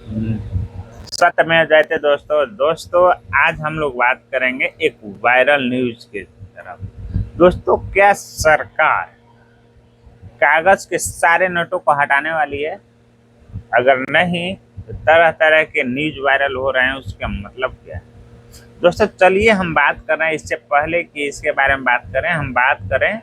सत्य में जयते दोस्तों आज हम लोग बात करेंगे एक वायरल न्यूज के तरफ। दोस्तों, क्या सरकार कागज के सारे नोटों को हटाने वाली है? अगर नहीं तो तरह तरह के न्यूज वायरल हो रहे हैं, उसका मतलब क्या है? दोस्तों, चलिए हम बात कर रहे हैं। इससे पहले कि इसके बारे में बात करें, हम बात करें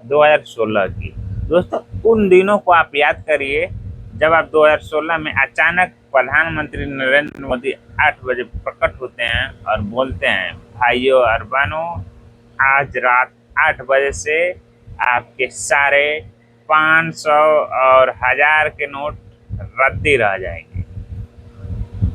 2016 की। दोस्तों, उन दिनों को आप याद करिए जब आप 2016 में अचानक प्रधानमंत्री नरेंद्र मोदी 8 बजे प्रकट होते हैं और बोलते हैं, भाइयों और बहनों, आज रात 8 बजे से आपके सारे 500 और 1000 के नोट रद्दी रह जाएंगे।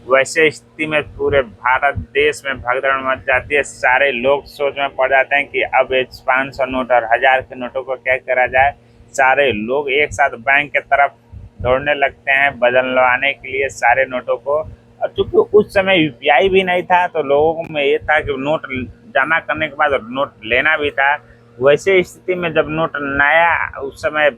वैसे स्थिति में पूरे भारत देश में भगदड़ मच जाती है। सारे लोग सोच में पड़ जाते हैं कि अब 500 नोट और 1000 के नोटों को क्या करा जाए। सारे लोग एक साथ बैंक के तरफ दौड़ने लगते हैं बदलवाने के लिए सारे नोटों को। और चूंकि उस समय यूपीआई भी नहीं था तो लोगों में ये था कि नोट जमा करने के बाद नोट लेना भी था। वैसे स्थिति में जब नोट नया उस समय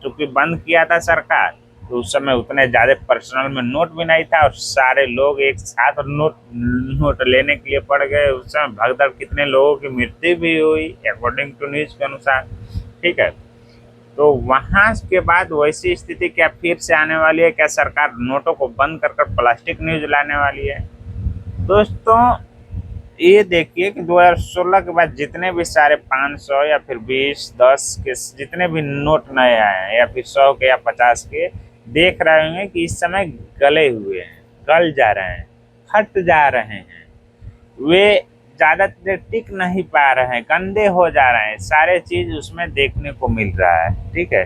चूंकि बंद किया था सरकार, तो उस समय उतने ज़्यादा पर्सनल में नोट भी नहीं था और सारे लोग एक साथ नोट लेने के लिए पड़ गए। उस समय भगदड़, कितने लोगों की मृत्यु भी हुई अकॉर्डिंग टू न्यूज़ के अनुसार। ठीक है, तो वहाँ के बाद वैसी स्थिति क्या फिर से आने वाली है? क्या सरकार नोटों को बंद कर कर प्लास्टिक न्यूज लाने वाली है? दोस्तों, ये देखिए कि 2016 के बाद जितने भी सारे 500 या फिर 20, 10 के जितने भी नोट नए आए हैं या फिर 100 के या 50 के, देख रहे होंगे कि इस समय गले हुए हैं, गल जा रहे हैं, फट जा रहे हैं। वे ज़्यादा देर टिक नहीं पा रहे हैं, गंदे हो जा रहे हैं, सारे चीज़ उसमें देखने को मिल रहा है। ठीक है,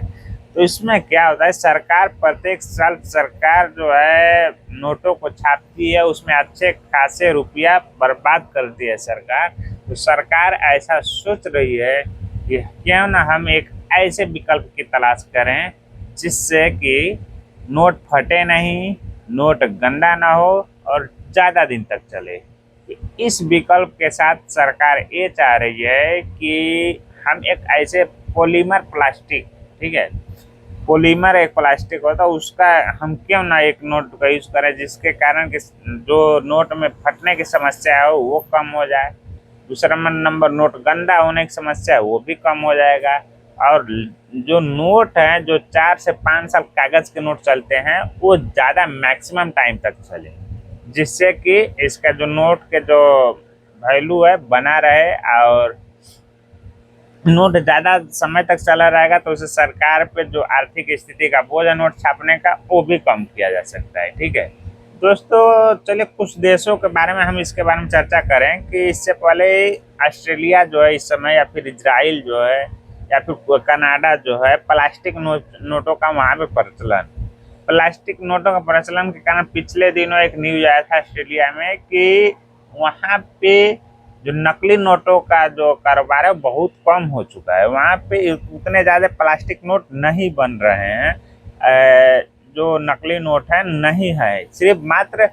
तो इसमें क्या होता है, सरकार प्रत्येक साल सरकार जो है नोटों को छापती है, उसमें अच्छे खासे रुपया बर्बाद करती है सरकार। तो सरकार ऐसा सोच रही है कि क्यों ना हम एक ऐसे विकल्प की तलाश करें जिससे कि नोट फटे नहीं, नोट गंदा ना हो और ज़्यादा दिन तक चले। इस विकल्प के साथ सरकार ये चाह रही है कि हम एक ऐसे पॉलीमर प्लास्टिक, ठीक है, पॉलीमर एक प्लास्टिक होता है, उसका हम क्यों ना एक नोट का यूज़ करें जिसके कारण कि जो नोट में फटने की समस्या है वो कम हो जाए। दूसरा नंबर, नोट गंदा होने की समस्या है वो भी कम हो जाएगा। और जो नोट हैं, जो 4 से 5 साल कागज़ के नोट चलते हैं, वो ज़्यादा मैक्सिमम टाइम तक चले, जिससे कि इसका जो नोट के जो वैल्यू है बना रहे और नोट ज़्यादा समय तक चला रहेगा, तो उसे सरकार पे जो आर्थिक स्थिति का बोझ है नोट छापने का, वो भी कम किया जा सकता है। ठीक है दोस्तों, चलिए कुछ देशों के बारे में हम इसके बारे में चर्चा करें कि इससे पहले ऑस्ट्रेलिया जो है इस समय, या फिर इजराइल जो है, या फिर कनाडा जो है, प्लास्टिक नोटों का वहाँ पे प्रचलन, प्लास्टिक नोटों का प्रचलन के कारण पिछले दिनों एक न्यूज आया था ऑस्ट्रेलिया में कि वहाँ पे जो नकली नोटों का जो कारोबार है बहुत कम हो चुका है। वहाँ पे उतने ज़्यादा प्लास्टिक नोट नहीं बन रहे हैं। जो नकली नोट है नहीं है, सिर्फ मात्र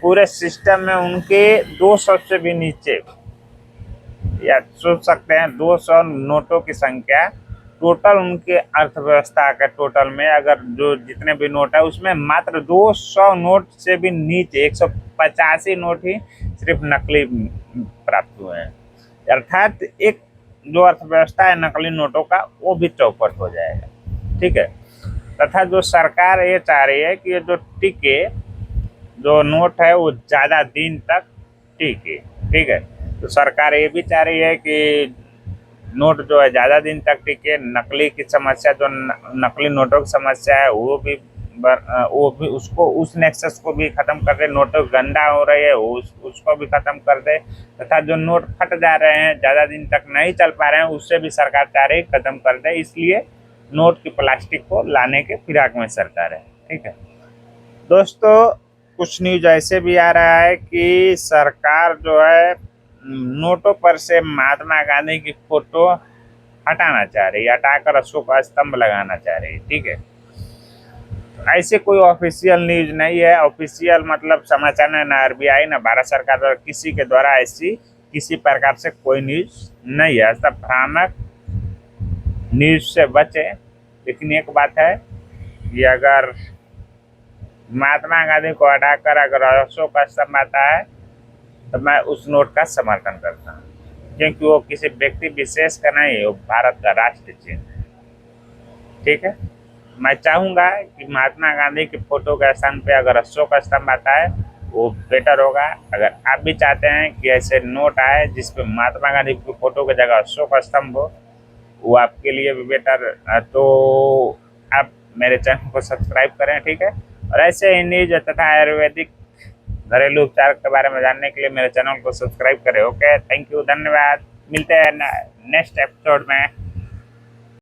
पूरे सिस्टम में उनके 200 से भी नीचे, या सोच सकते हैं 200 नोटों की संख्या टोटल उनके अर्थव्यवस्था का टोटल में, अगर जो जितने भी नोट है उसमें मात्र 200 नोट से भी नीचे 185 नोट ही सिर्फ नकली प्राप्त हुए हैं। अर्थात एक जो अर्थव्यवस्था है नकली नोटों का वो भी चौपट हो जाएगा। ठीक है, तथा जो सरकार ये चाह रही है कि ये जो टिके, जो नोट है वो ज़्यादा दिन तक टिके। ठीक है, तो सरकार ये भी चाह रही है कि नोट जो है ज़्यादा दिन तक टिके, नकली की समस्या, जो नकली नोटों की समस्या है वो भी उसको, उस नेक्सस को भी ख़त्म कर दे। नोट गंदा हो रही है उसको भी ख़त्म कर दे, तथा जो नोट फट जा रहे हैं, ज़्यादा दिन तक नहीं चल पा रहे हैं, उससे भी सरकार चाह रही है ख़त्म कर दे। इसलिए नोट की प्लास्टिक को लाने के फिराक में सरकार है। ठीक है दोस्तों, कुछ न्यूज ऐसे भी आ रहा है कि सरकार जो है नोटों पर से महात्मा गांधी की फोटो हटाना चाह रही है, हटाकर अशोक स्तंभ लगाना चाह रही है। ठीक है, ऐसे कोई ऑफिशियल न्यूज नहीं है। ऑफिशियल मतलब समाचार न आरबीआई न भारत सरकार द्वारा किसी के द्वारा ऐसी किसी प्रकार से कोई न्यूज नहीं है। सब भ्रामक न्यूज से बचे। लेकिन एक बात है कि अगर महात्मा गांधी को हटाकर अगर अशोक स्तंभ आता है तो मैं उस नोट का समर्थन करता हूँ, क्योंकि वो किसी व्यक्ति विशेष का नहीं, वो भारत का राष्ट्र चिन्ह है। ठीक है, मैं चाहूंगा कि महात्मा गांधी की फोटो के स्थान पे अगर अशोक स्तंभ आता है वो बेटर होगा। अगर आप भी चाहते हैं कि ऐसे नोट आए जिसपे महात्मा गांधी की फोटो की जगह अशोक स्तंभ हो, वो आपके लिए भी बेटर, तो आप मेरे चैनल को सब्सक्राइब करें। ठीक है, और ऐसे ही न्यूज तथा आयुर्वेदिक घरेलू उपचार के बारे में जानने के लिए मेरे चैनल को सब्सक्राइब करें। ओके, थैंक यू, धन्यवाद। मिलते हैं नेक्स्ट एपिसोड में।